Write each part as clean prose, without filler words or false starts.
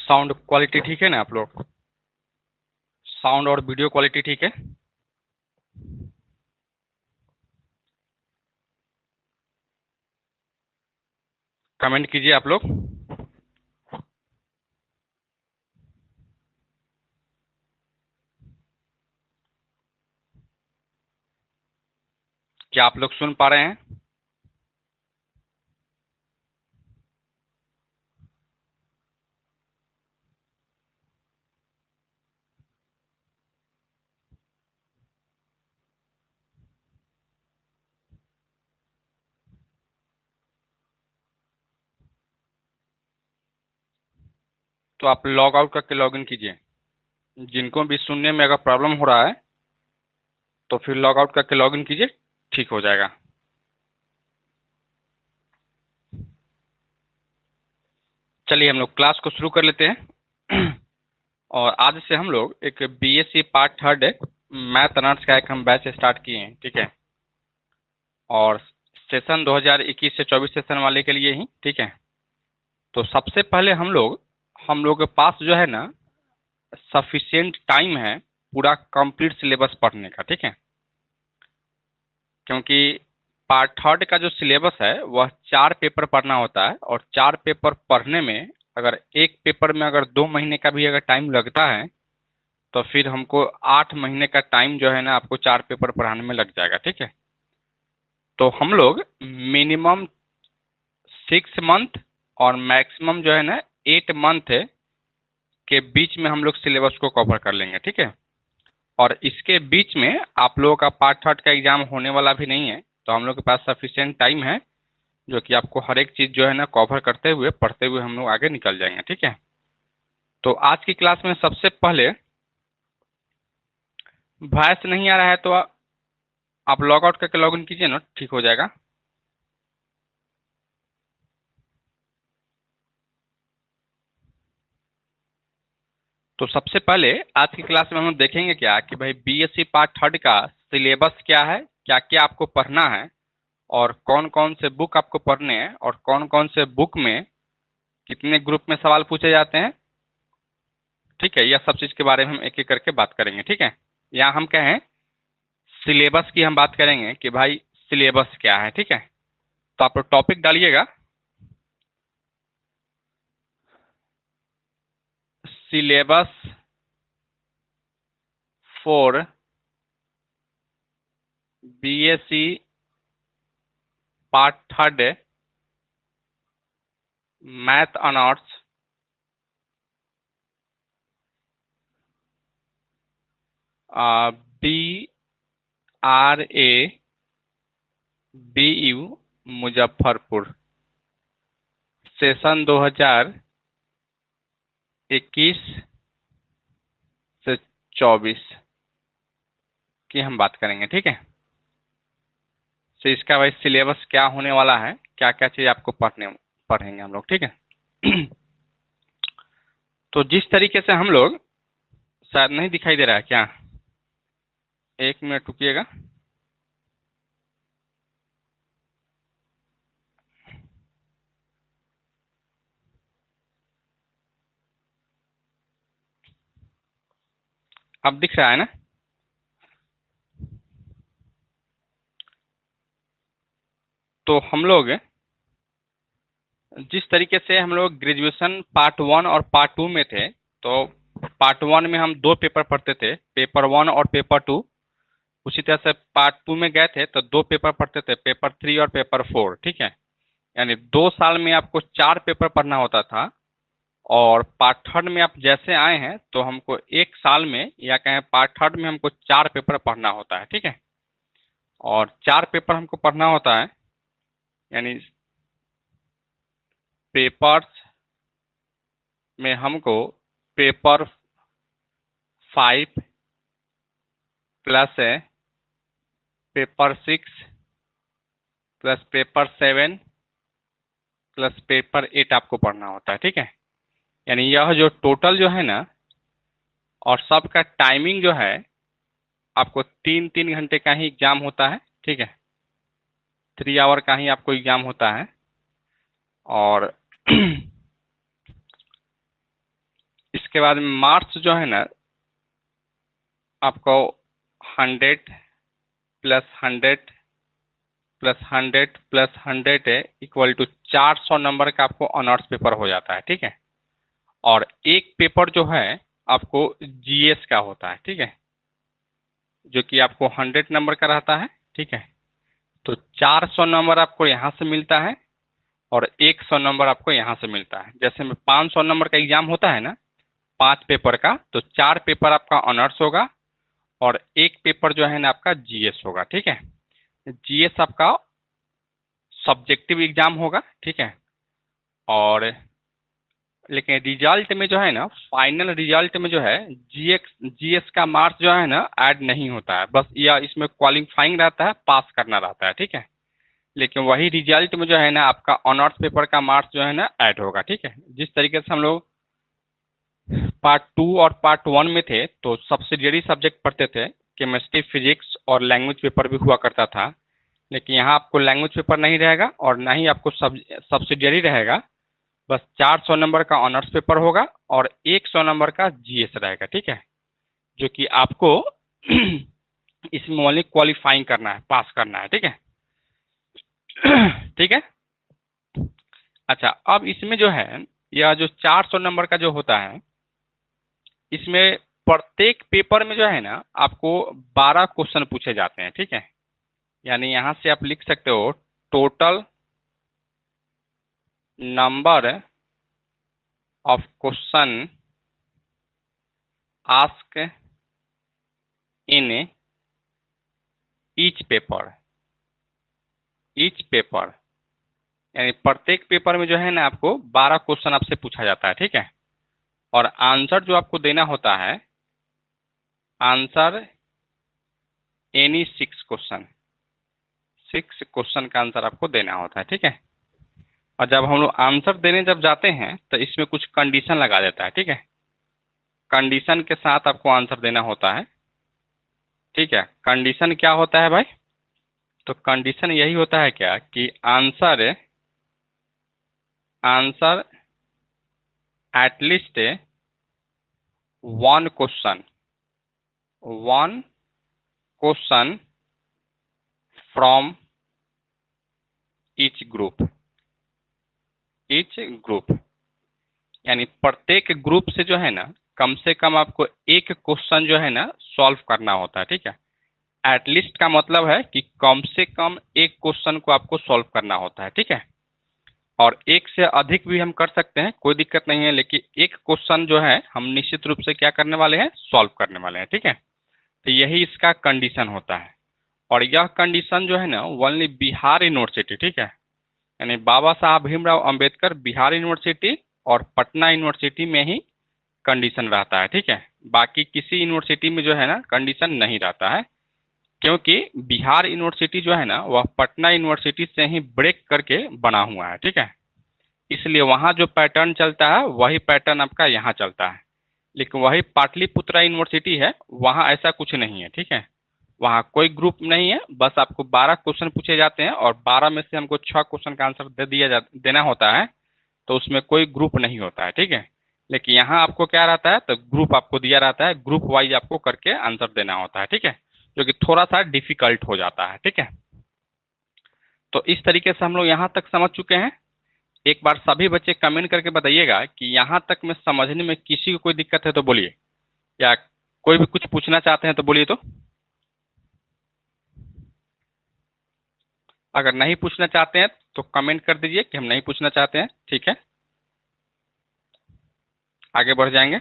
Sound quality ठीक है ना आप लोग? साउंड और वीडियो क्वालिटी ठीक है? कमेंट कीजिए आप लोग। क्या आप लोग सुन पा रहे हैं? तो आप लॉग आउट करके लॉग इन कीजिए। जिनको भी सुनने में अगर प्रॉब्लम हो रहा है तो फिर लॉग आउट करके लॉग इन कीजिए, ठीक हो जाएगा। चलिए हम लोग क्लास को शुरू कर लेते हैं। और आज से हम लोग एक BSc part third math honours का एक हम बैच स्टार्ट किए हैं, ठीक है। और सेशन 2021 से 24 सेशन वाले के लिए ही, ठीक है। तो सबसे पहले हम लोग के पास जो है ना सफिशिएंट टाइम है पूरा कंप्लीट सिलेबस पढ़ने का, ठीक है। क्योंकि पार्ट थर्ड का जो सिलेबस है वह 4 पेपर पढ़ना होता है, और 4 पेपर पढ़ने में अगर एक पेपर में अगर 2 महीने का भी अगर टाइम लगता है तो फिर हमको 8 महीने का टाइम जो है ना आपको 4 पेपर पढ़ाने में लग जाएगा, ठीक है। तो हम लोग मिनिमम 6 मंथ और मैक्सिमम जो है ना 8 मंथ के बीच में हम लोग सिलेबस को कवर कर लेंगे, ठीक है। और इसके बीच में आप लोगों का पार्ट थर्ड का एग्जाम होने वाला भी नहीं है, तो हम लोग के पास सफिशिएंट टाइम है जो कि आपको हर एक चीज़ जो है ना कवर करते हुए पढ़ते हुए हम लोग आगे निकल जाएंगे, ठीक है। तो आज की क्लास में सबसे पहले वॉइस नहीं आ रहा है तो आप लॉग आउट करके लॉग इन कीजिए ना, ठीक हो जाएगा। तो सबसे पहले आज की क्लास में हम लोग देखेंगे क्या कि भाई बीएससी पार्ट थर्ड का सिलेबस क्या है, क्या क्या आपको पढ़ना है, और कौन कौन से बुक आपको पढ़ने हैं, और कौन कौन से बुक में कितने ग्रुप में सवाल पूछे जाते हैं, ठीक है। यह सब चीज़ के बारे में हम एक एक करके बात करेंगे, ठीक है। यहाँ हम कहें सिलेबस की हम बात करेंगे कि भाई सिलेबस क्या है, ठीक है। तो आप लोग टॉपिक डालिएगा syllabus for BSc part third math honours B R A B U Muzaffarpur, session 2021 से 24 की हम बात करेंगे, ठीक है। तो इसका भाई सिलेबस क्या होने वाला है, क्या क्या चीज़ आपको पढ़ेंगे हम लोग, ठीक है। तो जिस तरीके से हम लोग, शायद नहीं दिखाई दे रहा है क्या? 1 मिनट रुकिएगा। अब दिख रहा है ना? तो हम लोग जिस तरीके से हम लोग ग्रेजुएशन पार्ट वन और पार्ट टू में थे, तो पार्ट वन में हम 2 पेपर पढ़ते थे, पेपर वन और पेपर टू। उसी तरह से पार्ट टू में गए थे तो 2 पेपर पढ़ते थे, पेपर थ्री और पेपर फोर, ठीक है। यानी 2 साल में आपको 4 पेपर पढ़ना होता था। और पार्ट थर्ड में आप जैसे आए हैं तो हमको 1 साल में या कहें पार्ट थर्ड में हमको 4 पेपर पढ़ना होता है, ठीक है। और 4 पेपर हमको पढ़ना होता है, यानी पेपर्स में हमको पेपर 5 प्लस है paper 6 plus paper 7 plus paper 8 आपको पढ़ना होता है, ठीक है। यानी यह जो टोटल जो है ना, और सबका टाइमिंग जो है, आपको 3-3 घंटे का ही एग्जाम होता है, ठीक है। 3 आवर का ही आपको एग्जाम होता है। और इसके बाद मार्क्स जो है ना, आपको 100 + 100 + 100 + 100 है इक्वल टू 400 नंबर का आपको ऑनर्स पेपर हो जाता है, ठीक है। और एक पेपर जो है आपको जीएस का होता है, ठीक है, जो कि आपको 100 नंबर का रहता है, ठीक है। तो 400 नंबर आपको यहाँ से मिलता है और 100 नंबर आपको यहाँ से मिलता है। जैसे में 500 नंबर का एग्जाम होता है ना, 5 पेपर का, तो 4 पेपर आपका ऑनर्स होगा और एक पेपर जो है ना आपका जीएस होगा, ठीक है। जीएस आपका सब्जेक्टिव एग्जाम होगा, ठीक है। और लेकिन रिजल्ट में जो है ना, फाइनल रिजल्ट में जो है जीएस जीएस का मार्क्स जो है ना ऐड नहीं होता है, बस यह इसमें क्वालिफाइंग रहता है, पास करना रहता है, ठीक है। लेकिन वही रिजल्ट में जो है ना आपका ऑनर्स पेपर का मार्क्स जो है ना ऐड होगा, ठीक है। जिस तरीके से हम लोग पार्ट 2 और पार्ट 1 में थे तो सब्सिडियरी सब्जेक्ट पढ़ते थे, केमिस्ट्री, फिजिक्स और लैंग्वेज पेपर भी हुआ करता था। लेकिन यहाँ आपको लैंग्वेज पेपर नहीं रहेगा और ना ही आपको सब्सिडियरी रहेगा। बस 400 नंबर का ऑनर्स पेपर होगा और 100 नंबर का जीएस रहेगा, ठीक है। जो कि आपको इसमें ओनली क्वालिफाइंग करना है, पास करना है, ठीक है। ठीक है। अच्छा, अब इसमें जो है, यह जो 400 नंबर का जो होता है, इसमें प्रत्येक पेपर में जो है ना आपको 12 क्वेश्चन पूछे जाते हैं, ठीक है। यानी यहां से आप लिख सकते हो total number of question ask in each paper यानी प्रत्येक पेपर में जो है ना आपको 12 क्वेश्चन आपसे पूछा जाता है, ठीक है। और आंसर जो आपको देना होता है, आंसर एनी 6 क्वेश्चन, 6 क्वेश्चन का आंसर आपको देना होता है, ठीक है। और जब हम लोग आंसर देने जब जाते हैं तो इसमें कुछ कंडीशन लगा देता है, ठीक है। कंडीशन के साथ आपको आंसर देना होता है, ठीक है। कंडीशन क्या होता है भाई? तो कंडीशन यही होता है क्या कि answer answer at least one question from each group यानी प्रत्येक ग्रुप से जो है ना कम से कम आपको एक क्वेश्चन जो है ना सॉल्व करना होता है, ठीक है। एटलीस्ट का मतलब है कि कम से कम एक क्वेश्चन को आपको सॉल्व करना होता है, ठीक है। और एक से अधिक भी हम कर सकते हैं, कोई दिक्कत नहीं है, लेकिन एक क्वेश्चन जो है हम निश्चित रूप से क्या करने वाले हैं, सॉल्व करने वाले हैं, ठीक है। तो यही इसका कंडीशन होता है। और यह कंडीशन जो है ना ओनली बिहार यूनिवर्सिटी, ठीक है, यानी बाबा साहब भीमराव अंबेडकर बिहार यूनिवर्सिटी और पटना यूनिवर्सिटी में ही कंडीशन रहता है, ठीक है। बाकी किसी यूनिवर्सिटी में जो है ना कंडीशन नहीं रहता है, क्योंकि बिहार यूनिवर्सिटी जो है ना वह पटना यूनिवर्सिटी से ही ब्रेक करके बना हुआ है, ठीक है। इसलिए वहाँ जो पैटर्न चलता है वही पैटर्न आपका यहाँ चलता है। लेकिन वही पाटलिपुत्रा यूनिवर्सिटी है, वहाँ ऐसा कुछ नहीं है, ठीक है। वहाँ कोई ग्रुप नहीं है, बस आपको 12 क्वेश्चन पूछे जाते हैं और 12 में से हमको 6 क्वेश्चन का आंसर देना होता है। तो उसमें कोई ग्रुप नहीं होता है, ठीक है। लेकिन यहाँ आपको क्या रहता है, तो ग्रुप आपको दिया रहता है, ग्रुप वाइज आपको करके आंसर देना होता है, ठीक है, जो कि थोड़ा सा डिफिकल्ट हो जाता है, ठीक है। तो इस तरीके से हम लोग यहाँ तक समझ चुके हैं। एक बार सभी बच्चे कमेंट करके बताइएगा कि यहाँ तक में समझने में किसी को कोई दिक्कत है तो बोलिए, या कोई भी कुछ पूछना चाहते हैं तो बोलिए। तो अगर नहीं पूछना चाहते हैं तो कमेंट कर दीजिए कि हम नहीं पूछना चाहते हैं, ठीक है। आगे बढ़ जाएंगे।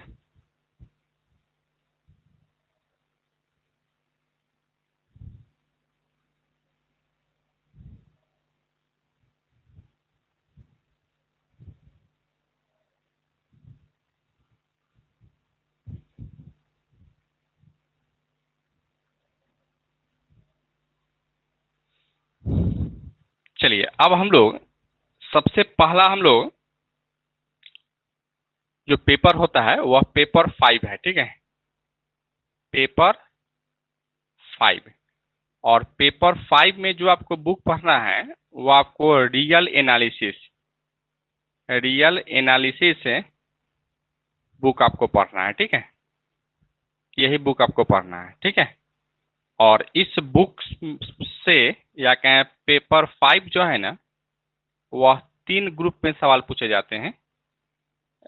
चलिए, अब हम लोग सबसे पहला हम लोग जो पेपर होता है वह पेपर 5 है, ठीक है, पेपर 5। और पेपर 5 में जो आपको बुक पढ़ना है वो आपको रियल एनालिसिस बुक आपको पढ़ना है, ठीक है, यही बुक आपको पढ़ना है, ठीक है। और इस बुक से या कहें पेपर 5 जो है ना, वह 3 ग्रुप में सवाल पूछे जाते हैं,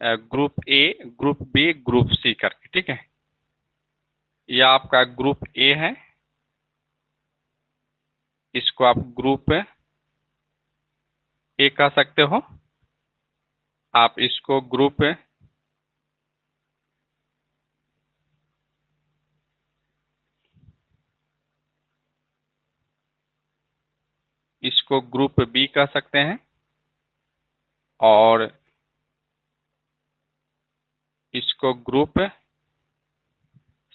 group A, group B, group C करके, ठीक है। यह आपका ग्रुप ए है, इसको आप ग्रुप ए कह सकते हो। आप इसको ग्रुप बी कह सकते हैं, और इसको ग्रुप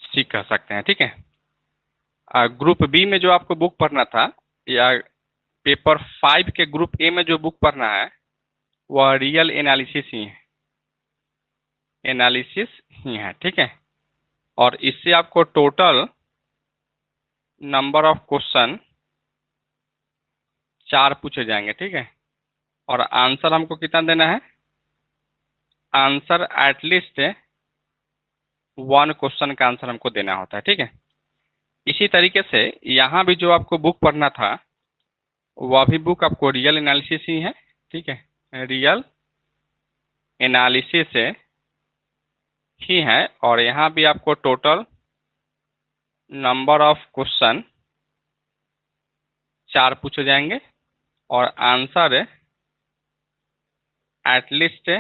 सी कह सकते हैं, ठीक है। ग्रुप बी में जो आपको बुक पढ़ना था, या पेपर 5 के ग्रुप ए में जो बुक पढ़ना है, वह रियल एनालिसिस ही है, ठीक है। और इससे आपको टोटल नंबर ऑफ क्वेश्चन 4 पूछे जाएंगे, ठीक है। और आंसर हमको कितना देना है, आंसर एटलीस्ट 1 क्वेश्चन का आंसर हमको देना होता है, ठीक है। इसी तरीके से यहाँ भी जो आपको बुक पढ़ना था, वह भी बुक आपको रियल एनालिसिस ही है, ठीक है, रियल एनालिसिस ही है। और यहाँ भी आपको टोटल नंबर ऑफ क्वेश्चन 4 पूछे जाएंगे, और आंसर एटलीस्ट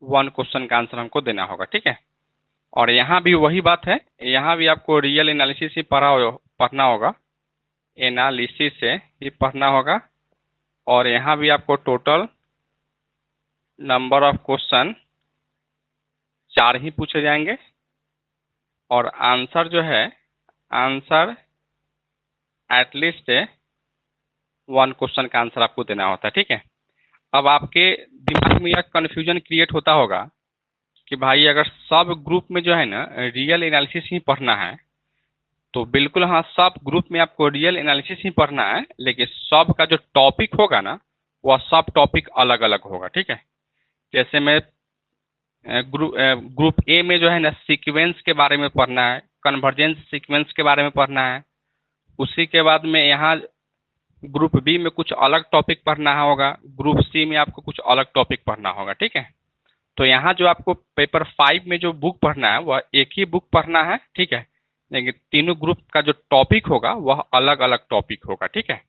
1 क्वेश्चन का आंसर हमको देना होगा, ठीक है। और यहाँ भी वही बात है, यहाँ भी आपको रियल एनालिसिस ही पढ़ना होगा, एनालिसिस से ही पढ़ना होगा। और यहाँ भी आपको टोटल नंबर ऑफ क्वेश्चन 4 ही पूछे जाएंगे, और आंसर जो है, आंसर एटलीस्ट 1 क्वेश्चन का आंसर आपको देना होता है, ठीक है। अब आपके दिमाग में यह कन्फ्यूजन क्रिएट होता होगा कि भाई अगर सब ग्रुप में जो है ना रियल एनालिसिस ही पढ़ना है, तो बिल्कुल हाँ, सब ग्रुप में आपको रियल एनालिसिस ही पढ़ना है, लेकिन सब का जो टॉपिक होगा ना, वह सब टॉपिक अलग अलग होगा, ठीक है। जैसे मैं ग्रुप ए में जो है ना सीक्वेंस के बारे में पढ़ना है, कन्वर्जेंस सीक्वेंस के बारे में पढ़ना है। उसी के बाद में यहाँ ग्रुप बी में कुछ अलग टॉपिक पढ़ना होगा, ग्रुप सी में आपको कुछ अलग टॉपिक पढ़ना होगा, ठीक है। तो यहाँ जो आपको पेपर 5 में जो बुक पढ़ना है वह एक ही बुक पढ़ना है, ठीक है, लेकिन तीनों ग्रुप का जो टॉपिक होगा वह अलग अलग टॉपिक होगा, ठीक है।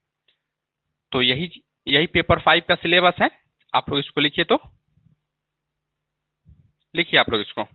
तो यही यही पेपर 5 का सिलेबस है। आप लोग इसको लिखिए, तो लिखिए आप लोग इसको।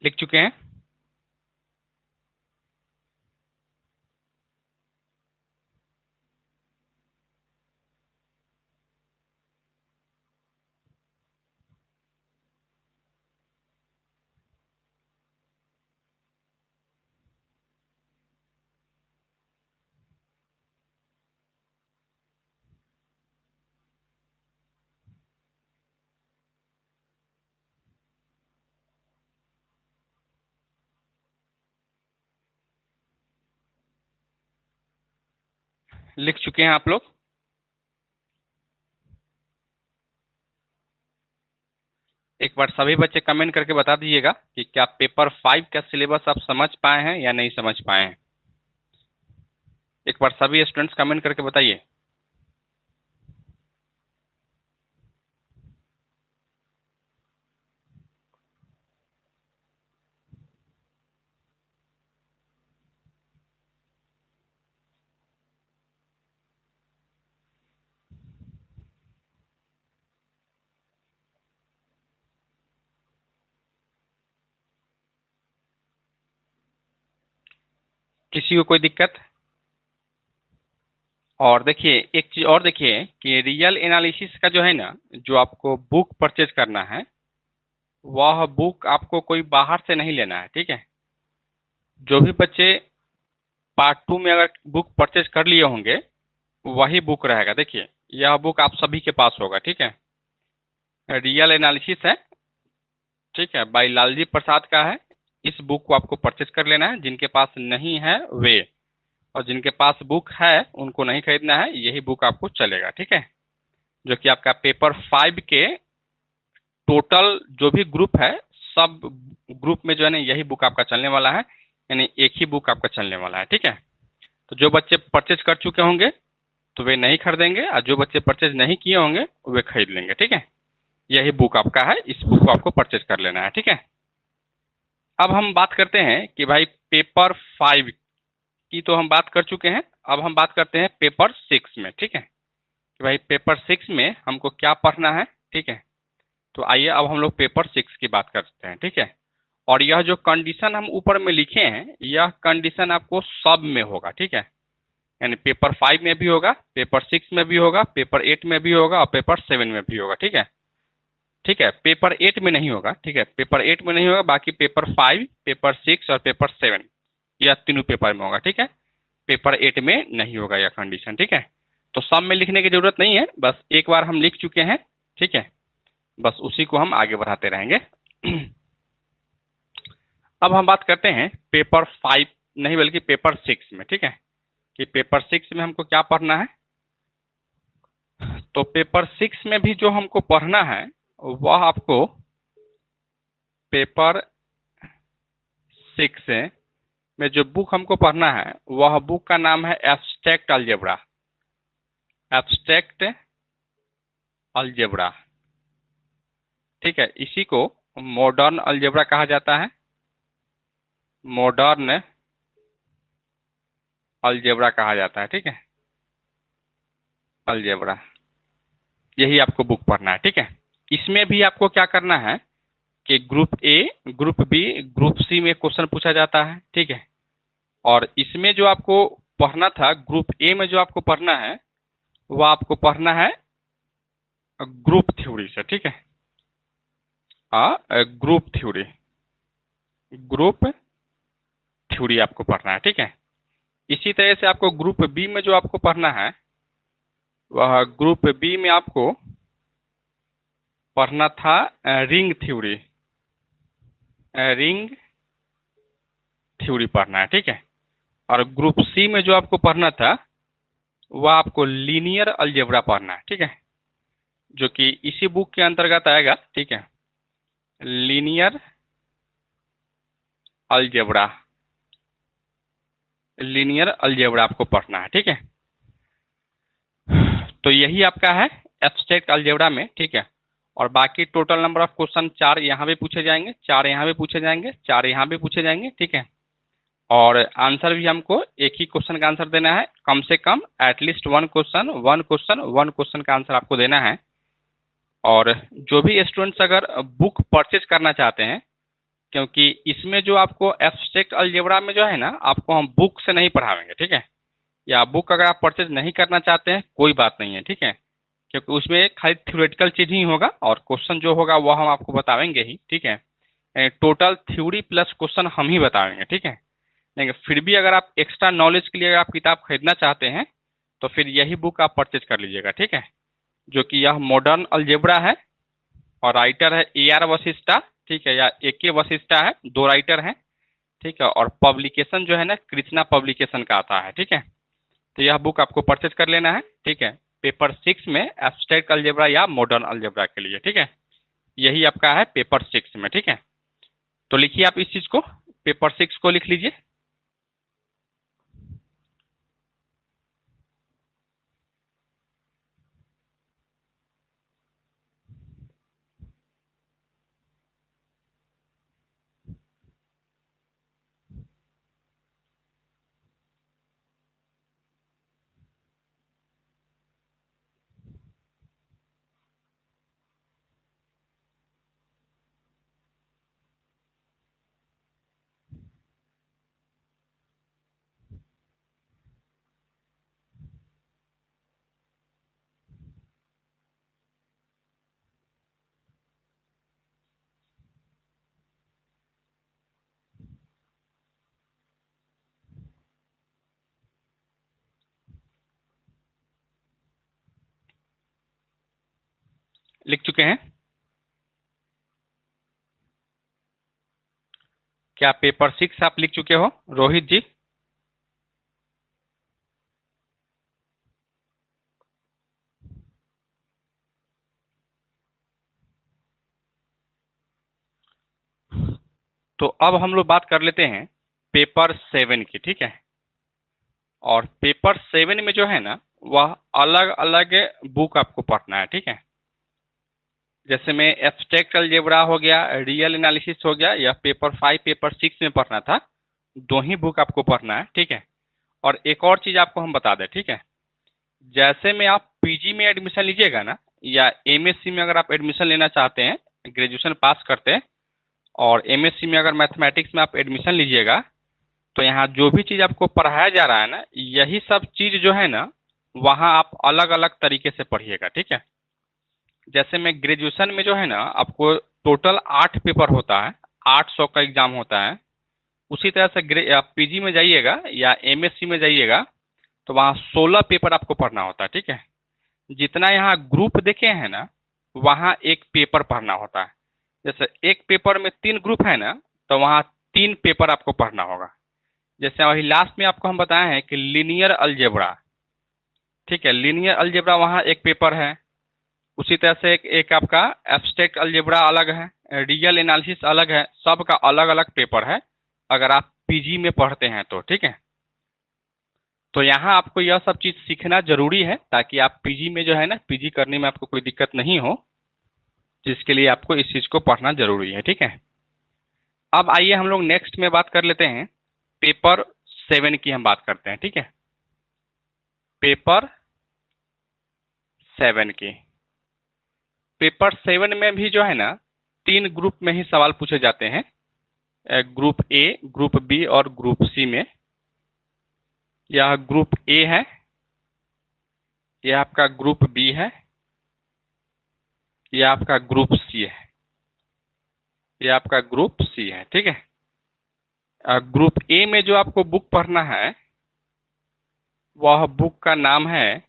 लिख चुके हैं? लिख चुके हैं आप लोग? एक बार सभी बच्चे कमेंट करके बता दीजिएगा कि क्या पेपर 5 का सिलेबस आप समझ पाए हैं या नहीं समझ पाए हैं। एक बार सभी स्टूडेंट्स कमेंट करके बताइए। किसी को कोई दिक्कत? और देखिए, एक चीज और देखिए कि रियल एनालिसिस का जो है ना, जो आपको बुक परचेज करना है, वह बुक आपको कोई बाहर से नहीं लेना है, ठीक है। जो भी बच्चे पार्ट 2 में अगर बुक परचेज कर लिए होंगे, वही बुक रहेगा। देखिए, यह बुक आप सभी के पास होगा, ठीक है। रियल एनालिसिस है, ठीक है, बाई लालजी प्रसाद का है। इस बुक को आपको परचेज कर लेना है। जिनके पास नहीं है वे, और जिनके पास बुक है उनको नहीं खरीदना है, यही बुक आपको चलेगा, ठीक है। जो कि आपका पेपर 5 के टोटल जो भी ग्रुप है, सब ग्रुप में जो है ना, यही बुक आपका चलने वाला है, यानी एक ही बुक आपका चलने वाला है, ठीक है। तो जो बच्चे परचेज कर चुके होंगे तो वे नहीं खरीदेंगे, और जो बच्चे परचेज नहीं किए होंगे वे खरीद लेंगे, ठीक है। यही बुक आपका है, इस बुक को आपको परचेज कर लेना है, ठीक है। अब हम बात करते हैं कि भाई पेपर 5 की तो हम बात कर चुके हैं। अब हम बात करते हैं पेपर 6 में, ठीक है, कि भाई पेपर 6 में हमको क्या पढ़ना है, ठीक है। तो आइए अब हम लोग पेपर 6 की बात करते हैं, ठीक है। और यह जो कंडीशन हम ऊपर में लिखे हैं, यह कंडीशन आपको सब में होगा, ठीक है। यानी पेपर 5 में भी होगा, पेपर 6 में भी होगा, पेपर 8 में भी होगा, और पेपर 7 में भी होगा, ठीक है। ठीक है, पेपर 8 में नहीं होगा, ठीक है, पेपर 8 में नहीं होगा, बाकी पेपर 5, पेपर 6 और पेपर 7, यह तीनों पेपर में होगा, ठीक है। पेपर 8 में नहीं होगा यह कंडीशन, ठीक है। तो सब में लिखने की जरूरत नहीं है, बस एक बार हम लिख चुके हैं, ठीक है, बस उसी को हम आगे बढ़ाते रहेंगे। अब हम बात करते हैं पेपर 5 नहीं बल्कि पेपर 6 में, ठीक है, कि पेपर 6 में हमको क्या पढ़ना है। तो पेपर 6 में भी जो हमको पढ़ना है, वह आपको पेपर 6 में जो बुक हमको पढ़ना है, वह बुक का नाम है एब्स्ट्रैक्ट अलजेब्रा। एब्स्ट्रैक्ट अलजेब्रा, ठीक है। इसी को मॉडर्न अलजेब्रा कहा जाता है। मॉडर्न अलजेब्रा कहा जाता है, ठीक है, अलजेब्रा। यही आपको बुक पढ़ना है, ठीक है। इसमें भी आपको क्या करना है कि group A, group B, group C में क्वेश्चन पूछा जाता है, ठीक है। और इसमें जो आपको पढ़ना था, ग्रुप ए में जो आपको पढ़ना है, वह आपको पढ़ना है ग्रुप थ्योरी से, ठीक है। ग्रुप थ्योरी, ग्रुप थ्योरी आपको पढ़ना है, ठीक है। इसी तरह से आपको ग्रुप बी में जो आपको पढ़ना है, वह ग्रुप बी में आपको पढ़ना था रिंग थ्योरी। रिंग थ्योरी पढ़ना है, ठीक है। और ग्रुप सी में जो आपको पढ़ना था, वह आपको लीनियर अलजेब्रा पढ़ना है, ठीक है, जो कि इसी बुक के अंतर्गत आएगा, ठीक है। लीनियर अलजेब्रा, लीनियर अलजेब्रा आपको पढ़ना है, ठीक है। तो यही आपका है एब्स्ट्रैक्ट अलजेब्रा में, ठीक है। और बाकी टोटल नंबर ऑफ क्वेश्चन 4 यहाँ भी पूछे जाएंगे, 4 यहाँ भी पूछे जाएंगे, 4 यहाँ भी पूछे जाएंगे, ठीक है। और आंसर भी हमको एक ही क्वेश्चन का आंसर देना है, कम से कम at least one question, one question का आंसर आपको देना है। और जो भी स्टूडेंट्स अगर बुक परचेज करना चाहते हैं, क्योंकि इसमें जो आपको एब्स्ट्रैक्ट अलजेब्रा में जो है ना, आपको हम बुक से नहीं पढ़ाएंगे, ठीक है। या बुक अगर आप परचेज नहीं करना चाहते हैं कोई बात नहीं है, ठीक है, क्योंकि उसमें खाली थ्योरेटिकल चीज ही होगा और क्वेश्चन जो होगा वो हम आपको बताएंगे ही, ठीक है। टोटल थ्योरी प्लस क्वेश्चन हम ही बताएंगे, ठीक है। लेकिन फिर भी अगर आप एक्स्ट्रा नॉलेज के लिए अगर आप किताब खरीदना चाहते हैं तो फिर यही बुक आप परचेज कर लीजिएगा, ठीक है। जो कि यह मॉडर्न अलजेब्रा है और राइटर है AR वशिष्ठा, ठीक है, या AK वशिष्ठा है, दो राइटर हैं, ठीक है। और पब्लिकेशन जो है ना, कृष्णा पब्लिकेशन का आता है, ठीक है। तो यह बुक आपको परचेज कर लेना है, ठीक है, पेपर 6 में एब्स्ट्रैक्ट अलजेब्रा या मॉडर्न अलजेब्रा के लिए, ठीक है। यही आपका है पेपर 6 में, ठीक है। तो लिखिए आप इस चीज को, पेपर 6 को लिख लीजिए। लिख चुके हैं क्या? पेपर 6 आप लिख चुके हो रोहित जी? तो अब हम लोग बात कर लेते हैं पेपर 7 की, ठीक है। और पेपर 7 में जो है ना, वह अलग अलग बुक आपको पढ़ना है, ठीक है। जैसे में एब्स्ट्रैक्ट अलजेब्रा हो गया, रियल एनालिसिस हो गया, या पेपर 5 पेपर 6 में पढ़ना था, दो ही बुक आपको पढ़ना है, ठीक है। और एक और चीज आपको हम बता दें, ठीक है, जैसे में आप PG में एडमिशन लीजिएगा ना, या MSc में अगर आप एडमिशन लेना चाहते हैं, ग्रेजुएशन पास करते हैं, और MSc में अगर मैथमेटिक्स में आप एडमिशन लीजिएगा, तो यहाँ जो भी चीज़ आपको पढ़ाया जा रहा है ना, यही सब चीज़ जो है ना, वहाँ आप अलग अलग तरीके से पढ़िएगा, ठीक है। जैसे में ग्रेजुएशन में जो है ना, आपको टोटल 8 पेपर होता है, 800 का एग्जाम होता है। उसी तरह से आप PG में जाइएगा या MSc में जाइएगा, तो वहाँ 16 पेपर आपको पढ़ना होता है, ठीक है। जितना यहाँ ग्रुप देखे हैं ना, वहाँ एक पेपर पढ़ना होता है। जैसे एक पेपर में 3 ग्रुप है ना, तो वहाँ 3 पेपर आपको पढ़ना होगा। जैसे अभी लास्ट में आपको हम बताए हैं कि लीनियर अलजेब्रा, ठीक है, लीनियर अलजेब्रा वहाँ एक पेपर है। उसी तरह से एक आपका एब्स्ट्रैक्ट अलजेब्रा अलग है, रियल एनालिसिस अलग है, सबका अलग अलग पेपर है अगर आप PG में पढ़ते हैं तो, ठीक है। तो यहाँ आपको यह सब चीज़ सीखना जरूरी है ताकि आप PG में जो है ना, PG करने में आपको कोई दिक्कत नहीं हो, जिसके लिए आपको इस चीज़ को पढ़ना जरूरी है, ठीक है। अब आइए हम लोग नेक्स्ट में बात कर लेते हैं, पेपर 7 की हम बात करते हैं, ठीक है। पेपर 7 की, पेपर 7 में भी जो है ना, 3 ग्रुप में ही सवाल पूछे जाते हैं, ग्रुप A, ग्रुप B और ग्रुप C में। यह ग्रुप A है, यह आपका ग्रुप B है, यह आपका ग्रुप C है, यह आपका ग्रुप C है, ठीक है। ग्रुप A में जो आपको बुक पढ़ना है, वह बुक का नाम है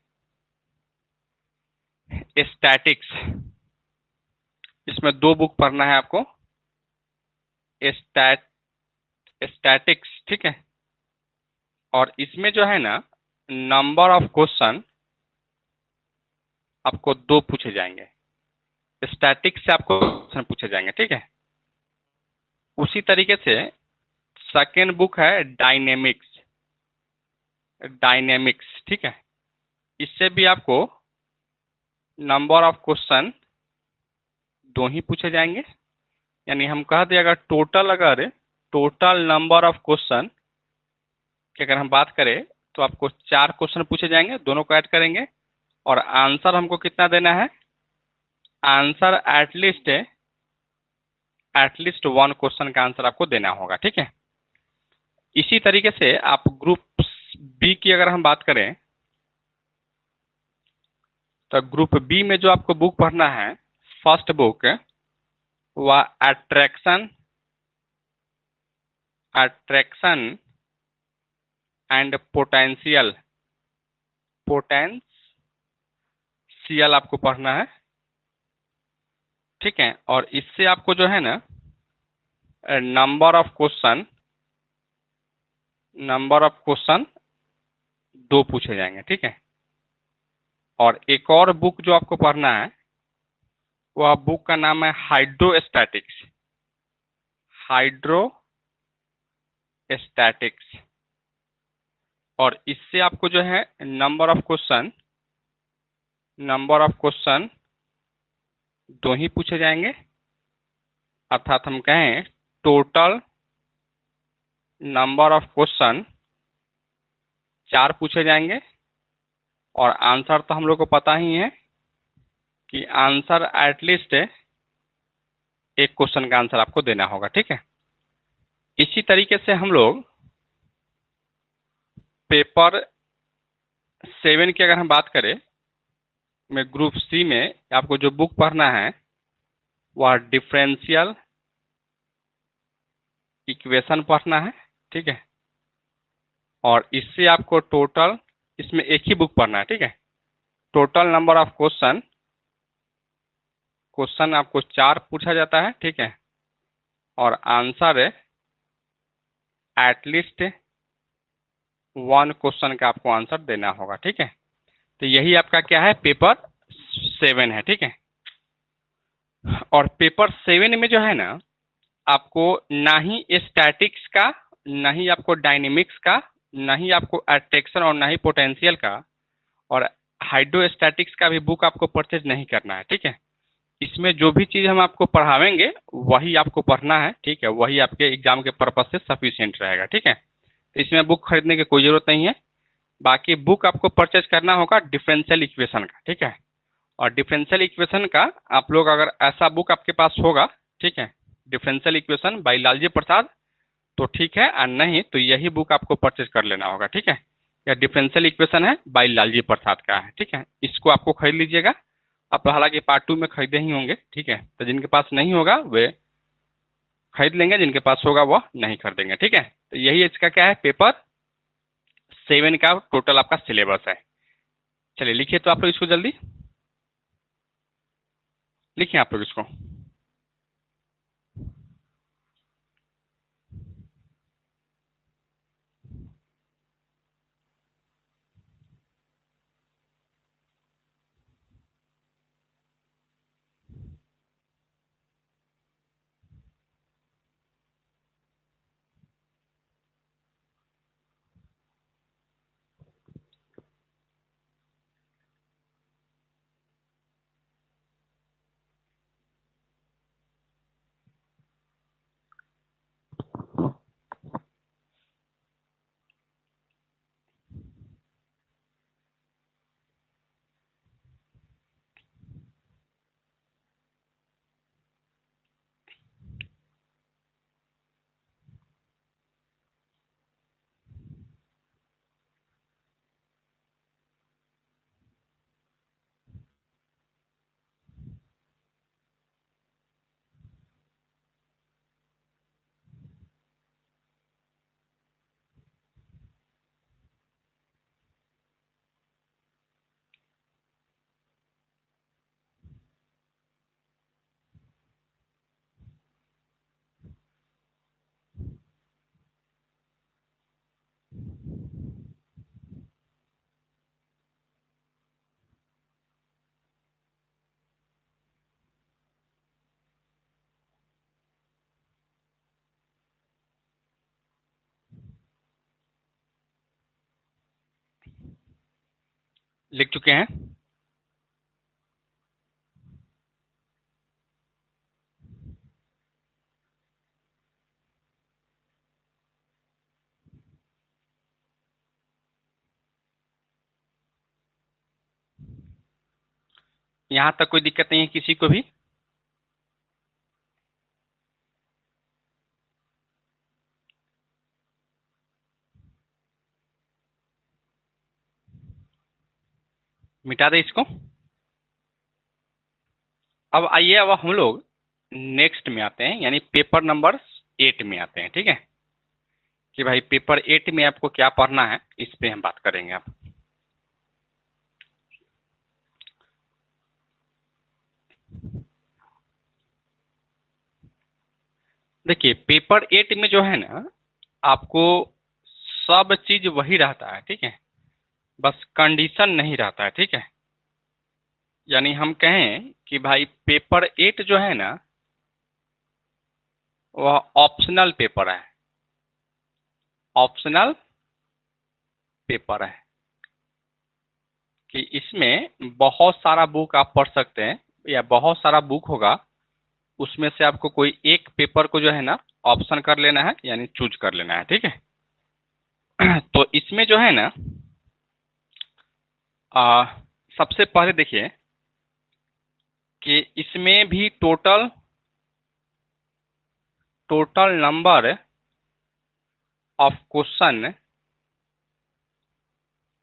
स्टैटिक्स। इसमें 2 बुक पढ़ना है आपको, स्टैट स्टैटिक्स, ठीक है। और इसमें जो है ना, नंबर ऑफ क्वेश्चन आपको 2 पूछे जाएंगे। स्टैटिक्स से आपको क्वेश्चन पूछे जाएंगे, ठीक है। उसी तरीके से सेकेंड बुक है डायनेमिक्स, डायनेमिक्स, ठीक है। इससे भी आपको नंबर ऑफ क्वेश्चन 2 ही पूछे जाएंगे। यानी हम कह दें, अगर टोटल नंबर ऑफ क्वेश्चन की अगर हम बात करें, तो आपको 4 क्वेश्चन पूछे जाएंगे, दोनों को ऐड करेंगे, और आंसर हमको कितना देना है, answer at least at least one question का आंसर आपको देना होगा, ठीक है। इसी तरीके से आप ग्रुप बी की अगर हम बात करें तो ग्रुप बी में जो आपको बुक पढ़ना है, फर्स्ट बुक वह attraction attraction and potential potential आपको पढ़ना है, ठीक है। और इससे आपको जो है ना नंबर ऑफ क्वेश्चन 2 पूछे जाएंगे, ठीक है। और एक और बुक जो आपको पढ़ना है वह बुक का नाम है हाइड्रोस्टैटिक्स। और इससे आपको जो है नंबर ऑफ क्वेश्चन 2 ही पूछे जाएंगे, अर्थात हम कहें टोटल नंबर ऑफ क्वेश्चन 4 पूछे जाएंगे। और आंसर तो हम लोग को पता ही है कि आंसर एटलीस्ट एक क्वेश्चन का आंसर आपको देना होगा, ठीक है। इसी तरीके से हम लोग पेपर 7 की अगर हम बात करें में ग्रुप सी में आपको जो बुक पढ़ना है वह डिफरेंशियल इक्वेशन पढ़ना है, ठीक है। और इससे आपको टोटल इसमें एक ही बुक पढ़ना है, ठीक है। टोटल नंबर ऑफ क्वेश्चन आपको 4 पूछा जाता है, ठीक है। और आंसर एटलीस्ट 1 क्वेश्चन का आपको आंसर देना होगा, ठीक है। तो यही आपका क्या है, पेपर 7 है, ठीक है। और पेपर 7 में जो है ना आपको ना ही स्टैटिक्स का, ना ही आपको डायनेमिक्स का, ना ही आपको अट्रैक्शन और ना ही पोटेंशियल का और हाइड्रोस्टैटिक्स का भी बुक आपको परचेज नहीं करना है, ठीक है। इसमें जो भी चीज़ हम आपको पढ़ावेंगे वही आपको पढ़ना है, ठीक है। वही आपके एग्जाम के पर्पज से सफिशिएंट रहेगा, ठीक है। तो इसमें बुक खरीदने की कोई ज़रूरत नहीं है। बाकी बुक आपको परचेज करना होगा डिफरेंशियल इक्वेशन का, ठीक है। और डिफरेंशियल इक्वेशन का आप लोग अगर ऐसा बुक आपके पास होगा, ठीक है, डिफरेंशियल इक्वेशन बाय लालजी प्रसाद, तो ठीक है। और नहीं तो यही बुक आपको परचेज कर लेना होगा, ठीक है। यह डिफरेंशियल इक्वेशन है बाय लालजी प्रसाद का है, ठीक है। इसको आपको खरीद लीजिएगा। आप हालांकि पार्ट 2 में खरीदे ही होंगे, ठीक है। तो जिनके पास नहीं होगा वे खरीद लेंगे, जिनके पास होगा वह नहीं खरीदेंगे, ठीक है। तो यही इसका क्या है, पेपर 7 का टोटल आपका सिलेबस है। चलिए लिखिए तो आप लोग इसको जल्दी लिखिए आप लोग इसको। लिख चुके हैं। यहाँ तक कोई दिक्कत नहीं है किसी को भी? मिटा दे इसको। अब आइए, अब हम लोग नेक्स्ट में आते हैं, यानी पेपर नंबर 8 में आते हैं। ठीक है, कि भाई पेपर 8 में आपको क्या पढ़ना है, इस पे हम बात करेंगे। आप देखिए, पेपर 8 में जो है ना, आपको सब चीज वही रहता है। ठीक है, बस कंडीशन नहीं रहता है। ठीक है, यानी हम कहें कि भाई पेपर 8 जो है ना, वह ऑप्शनल पेपर है। ऑप्शनल पेपर है कि इसमें बहुत सारा बुक आप पढ़ सकते हैं, या बहुत सारा बुक होगा, उसमें से आपको कोई एक पेपर को जो है ना ऑप्शन कर लेना है, यानी चूज कर लेना है। ठीक है, तो इसमें जो है ना, आ, सबसे पहले देखिए कि इसमें भी total total number of question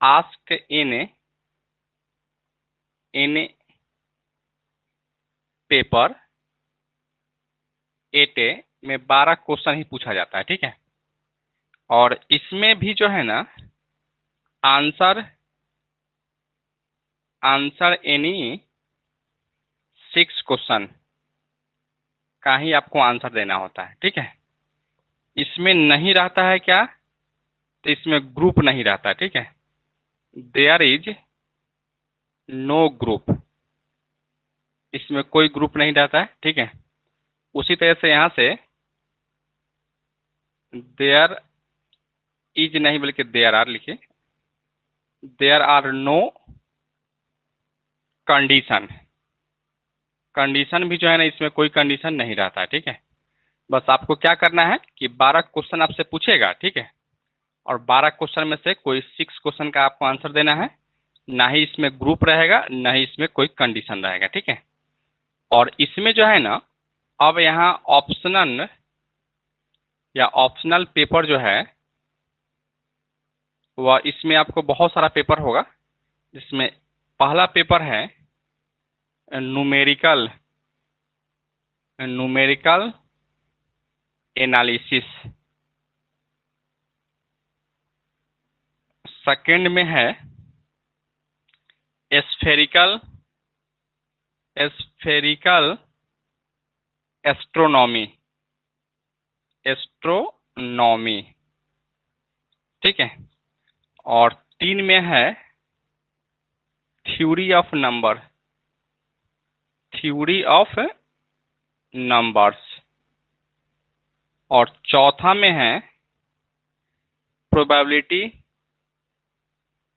ask in paper 8 में 12 क्वेश्चन ही पूछा जाता है। ठीक है, और इसमें भी जो है ना, आंसर आंसर एनी 6 क्वेश्चन का ही आपको आंसर देना होता है। ठीक है, इसमें नहीं रहता है क्या, तो इसमें ग्रुप नहीं रहता। ठीक है, देयर इज नो ग्रुप, इसमें कोई ग्रुप नहीं रहता है। ठीक है, उसी तरह से यहाँ से देयर इज नहीं बल्कि देयर आर लिखिए। There are no condition, condition भी जो है ना, इसमें कोई कंडीशन नहीं रहता है। ठीक है, बस आपको क्या करना है कि 12 क्वेश्चन आपसे पूछेगा। ठीक है, और 12 क्वेश्चन में से कोई 6 क्वेश्चन का आपको आंसर देना है। ना ही इसमें ग्रुप रहेगा, ना ही इसमें कोई कंडीशन रहेगा। ठीक है, और इसमें जो है ना, अब यहाँ ऑप्शनल या ऑप्शनल पेपर जो है, वह इसमें आपको बहुत सारा पेपर होगा, जिसमें पहला पेपर है न्यूमेरिकल न्यूमेरिकल एनालिसिस। सेकंड में है स्फेरिकल स्फेरिकल एस्ट्रोनॉमी एस्ट्रोनॉमी। ठीक है, और 3 में है theory of number theory of numbers, और चौथा में है प्रोबेबिलिटी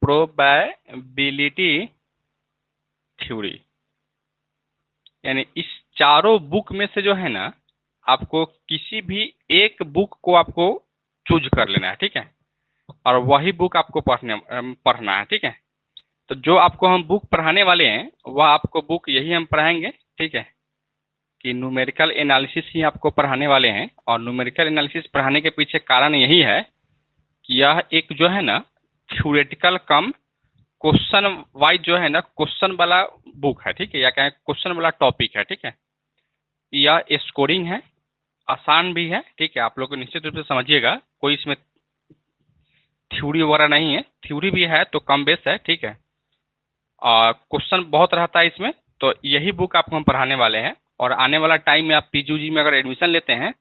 प्रोबेबिलिटी थ्योरी। यानी इस चारों बुक में से जो है ना, आपको किसी भी एक बुक को आपको चूज कर लेना है। ठीक है, और वही बुक आपको पढ़ना है। ठीक है, तो जो आपको हम बुक पढ़ाने वाले हैं, वह आपको बुक यही हम पढ़ाएंगे। ठीक है, कि न्यूमेरिकल एनालिसिस ही आपको पढ़ाने वाले हैं, और न्यूमेरिकल एनालिसिस पढ़ाने के पीछे कारण यही है कि यह एक जो है ना थ्योरेटिकल कम क्वेश्चन वाइज जो है ना, क्वेश्चन वाला बुक है। ठीक है, या कहें क्वेश्चन वाला टॉपिक है। ठीक है, यह स्कोरिंग है, आसान भी है। ठीक है, आप लोग को निश्चित रूप से समझिएगा, कोई इसमें थ्योरी वगैरह नहीं है, थ्योरी भी है तो कम बेस है। ठीक है, क्वेश्चन बहुत रहता है इसमें, तो यही बुक आपको हम पढ़ाने वाले हैं। और आने वाला टाइम में आप पीयूजी में अगर एडमिशन लेते हैं,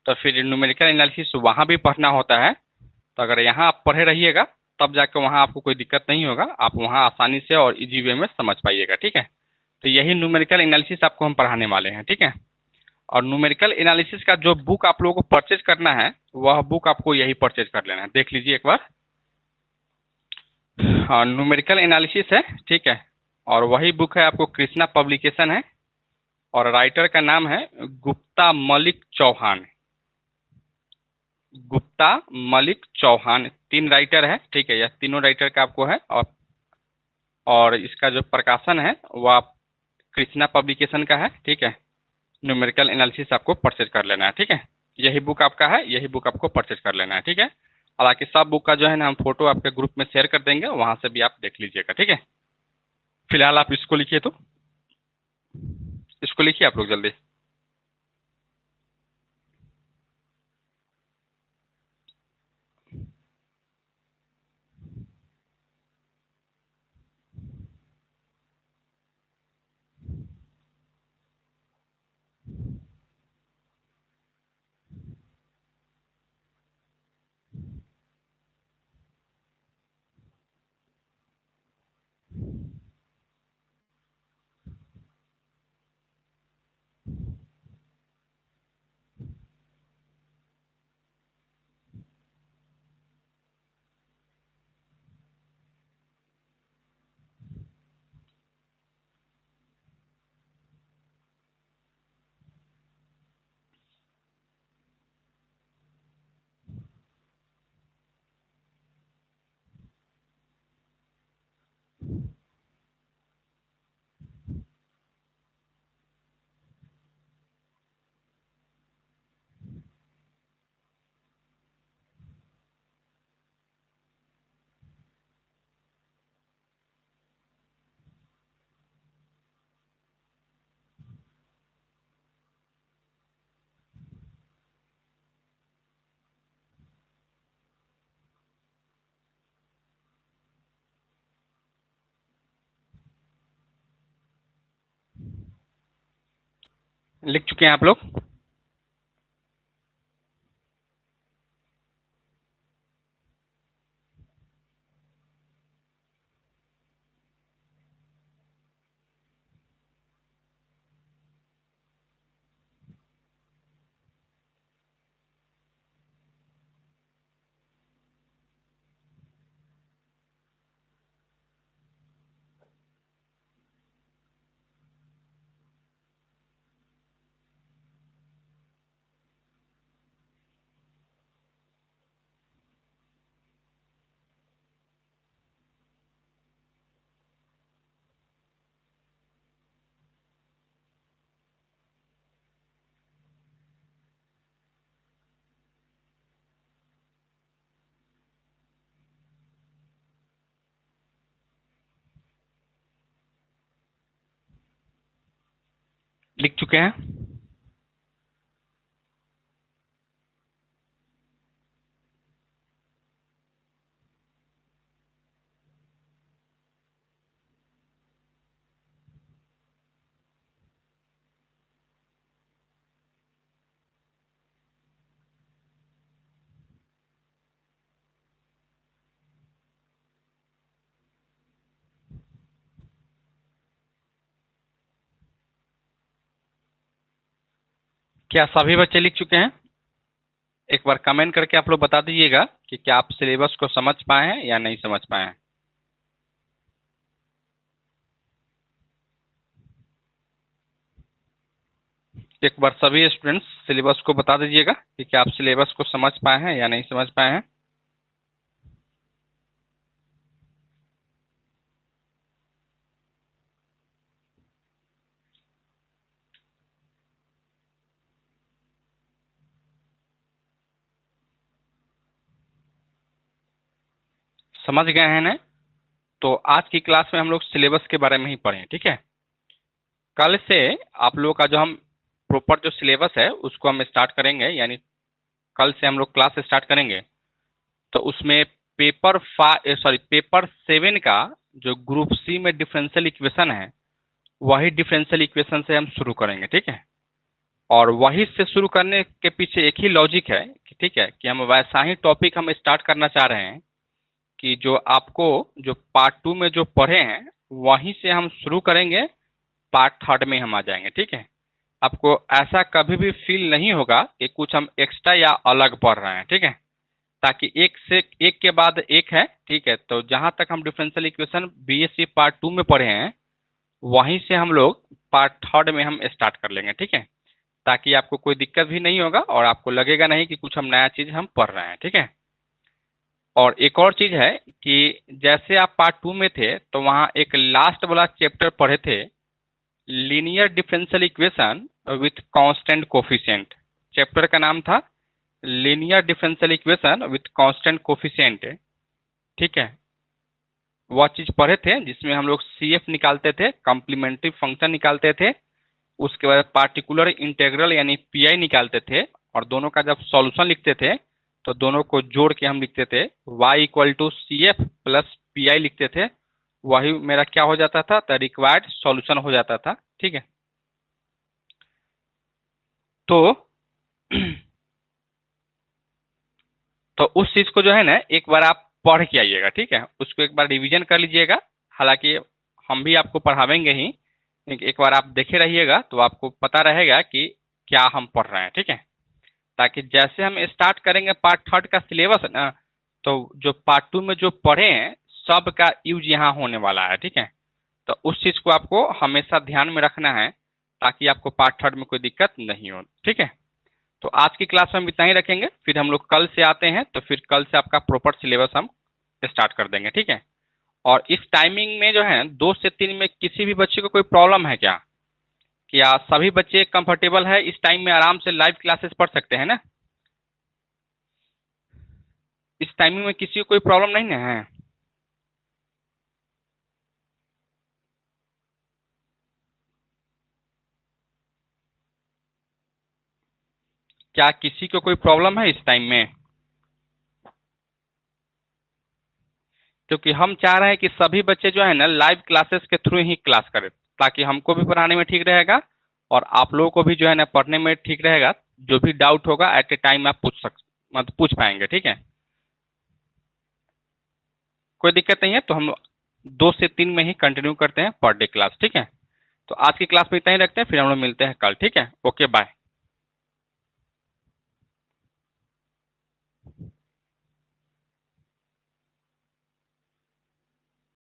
तो फिर न्यूमेरिकल एनालिसिस वहाँ भी पढ़ना होता है। तो अगर यहाँ आप पढ़े रहिएगा, तब जाकर वहाँ आपको कोई दिक्कत नहीं होगा, आप वहाँ आसानी से और इजी वे में समझ पाइएगा। ठीक है, तो यही न्यूमेरिकल एनालिसिस आपको हम पढ़ाने वाले हैं। ठीक है, और न्यूमेरिकल एनालिसिस का जो बुक आप लोगों को परचेज करना है, वह बुक आपको यही परचेज कर लेना है। देख लीजिए एक बार, हाँ, न्यूमेरिकल एनालिसिस है। ठीक है, और वही बुक है, आपको कृष्णा पब्लिकेशन है, और राइटर का नाम है गुप्ता मलिक चौहान। गुप्ता मलिक चौहान, 3 राइटर है। ठीक है, यह तीनों राइटर का आपको है, और इसका जो प्रकाशन है वह कृष्णा पब्लिकेशन का है। ठीक है, न्यूमेरिकल एनालिसिस आपको परचेज कर लेना है। ठीक है, यही बुक आपका है, यही बुक आपको परचेज कर लेना है। ठीक है, हालांकि सब बुक का जो है ना, हम फोटो आपके ग्रुप में शेयर कर देंगे, वहां से भी आप देख लीजिएगा। ठीक है, फिलहाल आप इसको लिखिए, तो इसको लिखिए आप लोग जल्दी। लिख चुके हैं आप लोग? लिख चुके हैं? क्या सभी बच्चे लिख चुके हैं? एक बार कमेंट करके आप लोग बता दीजिएगा कि क्या आप सिलेबस को समझ पाए हैं या नहीं समझ पाए हैं। एक बार सभी स्टूडेंट्स सिलेबस को बता दीजिएगा कि क्या आप सिलेबस को समझ पाए हैं या नहीं समझ पाए हैं। समझ गए हैं ना? तो आज की क्लास में हम लोग सिलेबस के बारे में ही पढ़ें, ठीक है। कल से आप लोगों का जो हम प्रॉपर जो सिलेबस है उसको हम स्टार्ट करेंगे, यानी कल से हम लोग क्लास स्टार्ट करेंगे। तो उसमें पेपर 7 का जो ग्रुप सी में डिफरेंशियल इक्वेशन है, वही डिफरेंशियल इक्वेशन से हम शुरू करेंगे, ठीक है। और वही से शुरू करने के पीछे एक ही लॉजिक है कि ठीक है कि हम वैसा ही टॉपिक हम स्टार्ट करना चाह रहे हैं कि जो आपको जो पार्ट 2 में जो पढ़े हैं वहीं से हम शुरू करेंगे, पार्ट 3 में हम आ जाएंगे, ठीक है। आपको ऐसा कभी भी फील नहीं होगा कि कुछ हम एक्स्ट्रा या अलग पढ़ रहे हैं, ठीक है। ताकि एक से एक के बाद एक है, ठीक है। तो जहां तक हम डिफरेंशियल इक्वेशन बीएससी पार्ट 2 में पढ़े हैं वहीं से हम लोग पार्ट 3 में हम स्टार्ट कर लेंगे, ठीक है। ताकि आपको कोई दिक्कत भी नहीं होगा और आपको लगेगा नहीं कि कुछ हम नया चीज हम पढ़ रहे हैं, ठीक है। और एक और चीज है कि जैसे आप पार्ट 2 में थे तो वहाँ एक लास्ट वाला चैप्टर पढ़े थे, linear differential equation with constant coefficient. Chapter का नाम था linear differential equation with constant coefficient, ठीक है। वह चीज़ पढ़े थे जिसमें हम लोग CF निकालते थे, कॉम्प्लीमेंट्री फंक्शन निकालते थे, उसके बाद पार्टिकुलर इंटीग्रल यानी PI निकालते थे, और दोनों का जब सॉल्यूशन लिखते थे तो दोनों को जोड़ के हम लिखते थे y equal to CF plus PI लिखते थे। वही मेरा क्या हो जाता था, द रिक्वायर्ड सॉल्यूशन हो जाता था। ठीक है, तो तो उस चीज को जो है ना एक बार आप पढ़ के आइएगा। ठीक है, उसको एक बार रिवीजन कर लीजिएगा। हालांकि हम भी आपको पढ़ावेंगे ही, एक बार आप देखे रहिएगा तो आपको पता रहेगा कि क्या हम पढ़ रहे हैं। ठीक है, ताकि जैसे हम स्टार्ट करेंगे पार्ट थर्ड का सिलेबस है ना, तो जो पार्ट टू में जो पढ़े हैं सब का यूज यहाँ होने वाला है। ठीक है, तो उस चीज को आपको हमेशा ध्यान में रखना है ताकि आपको पार्ट थर्ड में कोई दिक्कत नहीं हो। ठीक है, तो आज की क्लास में हम इतना ही रखेंगे, फिर हम लोग कल से आते हैं तो फिर कल से आपका प्रॉपर सिलेबस हम स्टार्ट कर देंगे। ठीक है, और इस टाइमिंग में जो है 2 से 3 में किसी भी बच्चे को कोई प्रॉब्लम है क्या? क्या सभी बच्चे कंफर्टेबल है इस टाइम में आराम से लाइव क्लासेस पढ़ सकते हैं ना? इस टाइमिंग में किसी को कोई प्रॉब्लम नहीं ना है? क्या किसी को कोई प्रॉब्लम है इस टाइम में? क्योंकि हम चाह रहे हैं कि सभी बच्चे जो है ना लाइव क्लासेस के थ्रू ही क्लास करें, ताकि हमको भी पढ़ाने में ठीक रहेगा और आप लोगों को भी जो है ना पढ़ने में ठीक रहेगा। जो भी डाउट होगा एट ए टाइम आप मतलब पूछ पाएंगे। ठीक है, कोई दिक्कत नहीं है। तो हम 2 से 3 में ही कंटिन्यू करते हैं पर डे क्लास। ठीक है, तो आज की क्लास में इतना ही रखते हैं, फिर हम लोग मिलते हैं कल। ठीक है, ओके बाय।